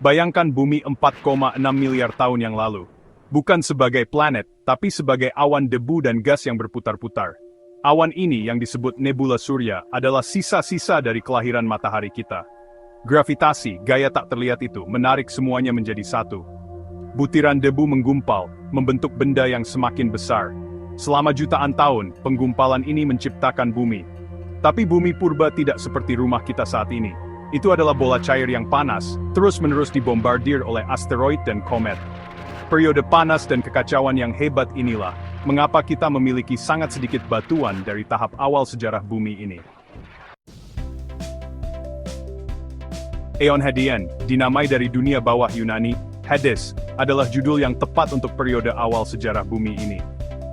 Bayangkan bumi 4,6 miliar tahun yang lalu. Bukan sebagai planet, tapi sebagai awan debu dan gas yang berputar-putar. Awan ini yang disebut nebula surya adalah sisa-sisa dari kelahiran matahari kita. Gravitasi, gaya tak terlihat itu, menarik semuanya menjadi satu. Butiran debu menggumpal, membentuk benda yang semakin besar. Selama jutaan tahun, penggumpalan ini menciptakan bumi. Tapi bumi purba tidak seperti rumah kita saat ini. Itu adalah bola cair yang panas, terus-menerus dibombardir oleh asteroid dan komet. Periode panas dan kekacauan yang hebat inilah, mengapa kita memiliki sangat sedikit batuan dari tahap awal sejarah bumi ini. Aeon Hadean, dinamai dari dunia bawah Yunani, Hades, adalah judul yang tepat untuk periode awal sejarah bumi ini.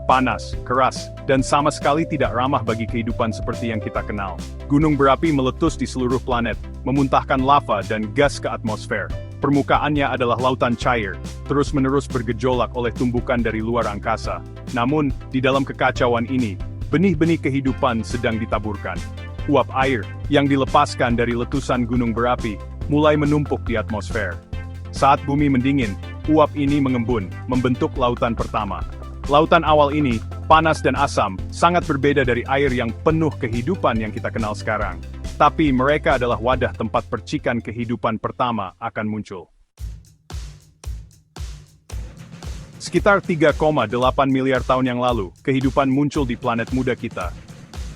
Panas, keras, dan sama sekali tidak ramah bagi kehidupan seperti yang kita kenal. Gunung berapi meletus di seluruh planet, memuntahkan lava dan gas ke atmosfer. Permukaannya adalah lautan cair, terus-menerus bergejolak oleh tumbukan dari luar angkasa. Namun, di dalam kekacauan ini, benih-benih kehidupan sedang ditaburkan. Uap air, yang dilepaskan dari letusan gunung berapi, mulai menumpuk di atmosfer. Saat bumi mendingin, uap ini mengembun, membentuk lautan pertama. Lautan awal ini, panas dan asam, sangat berbeda dari air yang penuh kehidupan yang kita kenal sekarang. Tapi mereka adalah wadah tempat percikan kehidupan pertama akan muncul. Sekitar 3,8 miliar tahun yang lalu, kehidupan muncul di planet muda kita.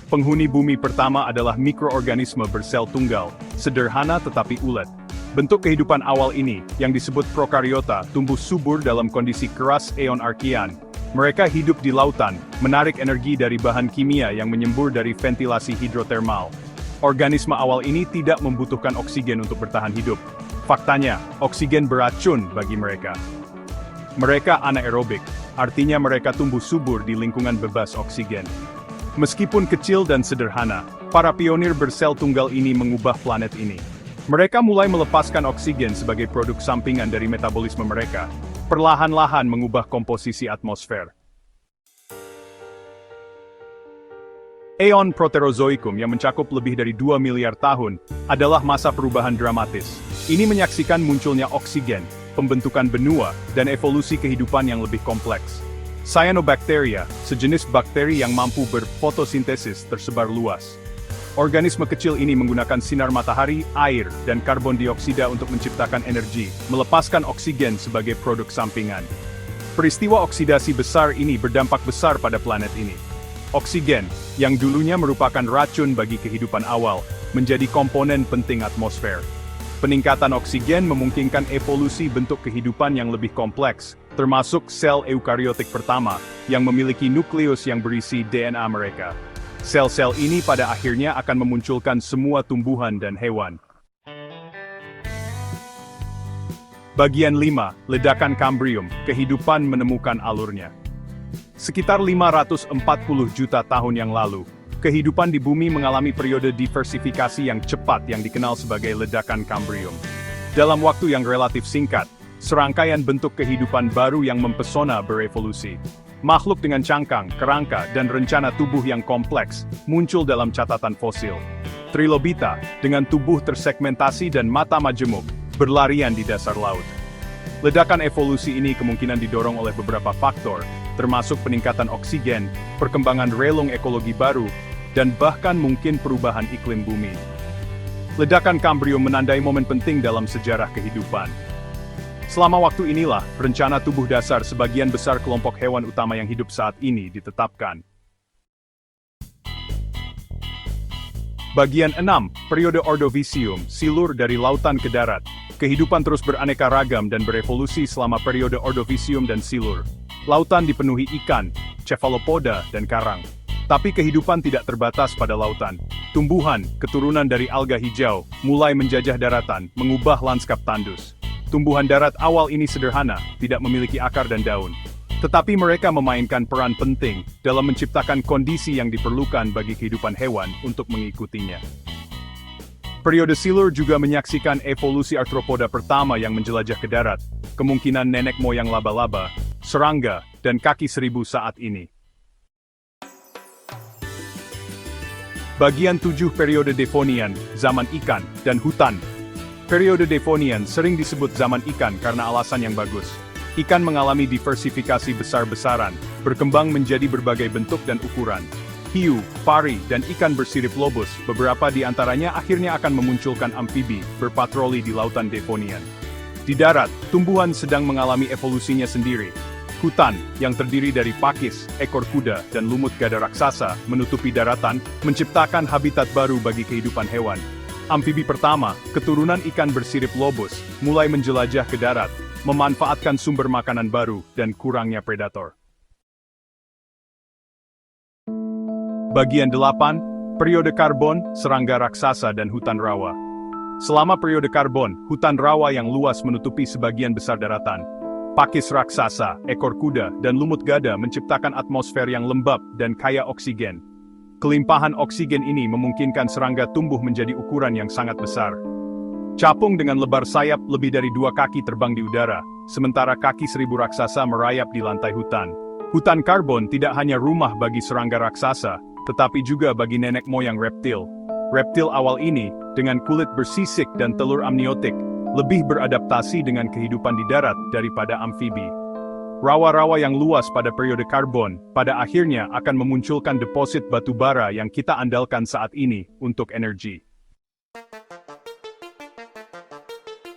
Penghuni bumi pertama adalah mikroorganisme bersel tunggal, sederhana tetapi ulet. Bentuk kehidupan awal ini, yang disebut prokariota, tumbuh subur dalam kondisi keras eon arkian. Mereka hidup di lautan, menarik energi dari bahan kimia yang menyembur dari ventilasi hidrotermal. Organisme awal ini tidak membutuhkan oksigen untuk bertahan hidup. Faktanya, oksigen beracun bagi mereka. Mereka anaerobik, artinya mereka tumbuh subur di lingkungan bebas oksigen. Meskipun kecil dan sederhana, para pionir bersel tunggal ini mengubah planet ini. Mereka mulai melepaskan oksigen sebagai produk sampingan dari metabolisme mereka, perlahan-lahan mengubah komposisi atmosfer. Eon Proterozoikum yang mencakup lebih dari 2 miliar tahun, adalah masa perubahan dramatis. Ini menyaksikan munculnya oksigen, pembentukan benua, dan evolusi kehidupan yang lebih kompleks. Cyanobacteria, sejenis bakteri yang mampu berfotosintesis, tersebar luas. Organisme kecil ini menggunakan sinar matahari, air, dan karbon dioksida untuk menciptakan energi, melepaskan oksigen sebagai produk sampingan. Peristiwa oksidasi besar ini berdampak besar pada planet ini. Oksigen, yang dulunya merupakan racun bagi kehidupan awal, menjadi komponen penting atmosfer. Peningkatan oksigen memungkinkan evolusi bentuk kehidupan yang lebih kompleks, termasuk sel eukariotik pertama, yang memiliki nukleus yang berisi DNA mereka. Sel-sel ini pada akhirnya akan memunculkan semua tumbuhan dan hewan. Bagian 5, Ledakan Kambrium, kehidupan menemukan alurnya. Sekitar 540 juta tahun yang lalu, kehidupan di bumi mengalami periode diversifikasi yang cepat yang dikenal sebagai ledakan Kambrium. Dalam waktu yang relatif singkat, serangkaian bentuk kehidupan baru yang mempesona berevolusi. Makhluk dengan cangkang, kerangka, dan rencana tubuh yang kompleks muncul dalam catatan fosil. Trilobita, dengan tubuh tersegmentasi dan mata majemuk, berlarian di dasar laut. Ledakan evolusi ini kemungkinan didorong oleh beberapa faktor, termasuk peningkatan oksigen, perkembangan relung ekologi baru, dan bahkan mungkin perubahan iklim bumi. Ledakan Kambrium menandai momen penting dalam sejarah kehidupan. Selama waktu inilah, rencana tubuh dasar sebagian besar kelompok hewan utama yang hidup saat ini ditetapkan. Bagian 6, Periode Ordovisium, silur dari lautan ke darat. Kehidupan terus beraneka ragam dan berevolusi selama periode Ordovisium dan silur. Lautan dipenuhi ikan, cephalopoda, dan karang. Tapi kehidupan tidak terbatas pada lautan. Tumbuhan, keturunan dari alga hijau, mulai menjajah daratan, mengubah lanskap tandus. Tumbuhan darat awal ini sederhana, tidak memiliki akar dan daun. Tetapi mereka memainkan peran penting dalam menciptakan kondisi yang diperlukan bagi kehidupan hewan untuk mengikutinya. Periode silur juga menyaksikan evolusi arthropoda pertama yang menjelajah ke darat, kemungkinan nenek moyang laba-laba, serangga, dan kaki seribu saat ini. Bagian 7 periode Devonian, zaman ikan, dan hutan. Periode Devonian sering disebut zaman ikan karena alasan yang bagus. Ikan mengalami diversifikasi besar-besaran, berkembang menjadi berbagai bentuk dan ukuran. Hiu, pari, dan ikan bersirip lobus, beberapa di antaranya akhirnya akan memunculkan amfibi, berpatroli di lautan Devonian. Di darat, tumbuhan sedang mengalami evolusinya sendiri. Hutan, yang terdiri dari pakis, ekor kuda, dan lumut gada raksasa, menutupi daratan, menciptakan habitat baru bagi kehidupan hewan. Amfibi pertama, keturunan ikan bersirip lobus, mulai menjelajah ke darat, memanfaatkan sumber makanan baru dan kurangnya predator. Bagian 8, periode karbon, serangga raksasa dan hutan rawa. Selama periode karbon, hutan rawa yang luas menutupi sebagian besar daratan. Pakis raksasa, ekor kuda, dan lumut gada menciptakan atmosfer yang lembab dan kaya oksigen. Kelimpahan oksigen ini memungkinkan serangga tumbuh menjadi ukuran yang sangat besar. Capung dengan lebar sayap lebih dari 2 kaki terbang di udara, sementara kaki 1000 raksasa merayap di lantai hutan. Hutan karbon tidak hanya rumah bagi serangga raksasa, tetapi juga bagi nenek moyang reptil. Reptil awal ini, dengan kulit bersisik dan telur amniotik, lebih beradaptasi dengan kehidupan di darat daripada amfibi. Rawa-rawa yang luas pada periode karbon, pada akhirnya akan memunculkan deposit batu bara yang kita andalkan saat ini untuk energi.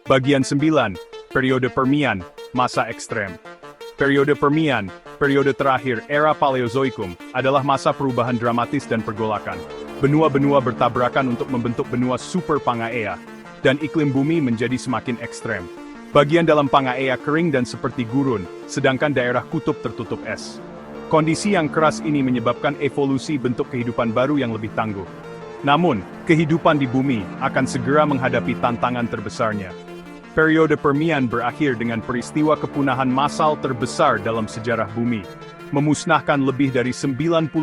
Bagian 9, periode Permian, masa ekstrem. Periode Permian, periode terakhir era Paleozoikum, adalah masa perubahan dramatis dan pergolakan. Benua-benua bertabrakan untuk membentuk benua Super Pangaea, dan iklim bumi menjadi semakin ekstrem. Bagian dalam Pangaea kering dan seperti gurun, sedangkan daerah kutub tertutup es. Kondisi yang keras ini menyebabkan evolusi bentuk kehidupan baru yang lebih tangguh. Namun, kehidupan di bumi akan segera menghadapi tantangan terbesarnya. Periode Permian berakhir dengan peristiwa kepunahan massal terbesar dalam sejarah bumi, memusnahkan lebih dari 90%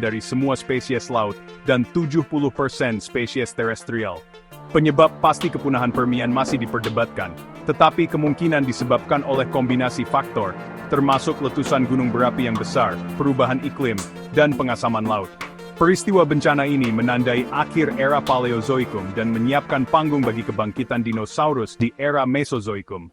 dari semua spesies laut dan 70% spesies terestrial. Penyebab pasti kepunahan Permian masih diperdebatkan, tetapi kemungkinan disebabkan oleh kombinasi faktor, termasuk letusan gunung berapi yang besar, perubahan iklim, dan pengasaman laut. Peristiwa bencana ini menandai akhir era Paleozoikum dan menyiapkan panggung bagi kebangkitan dinosaurus di era Mesozoikum.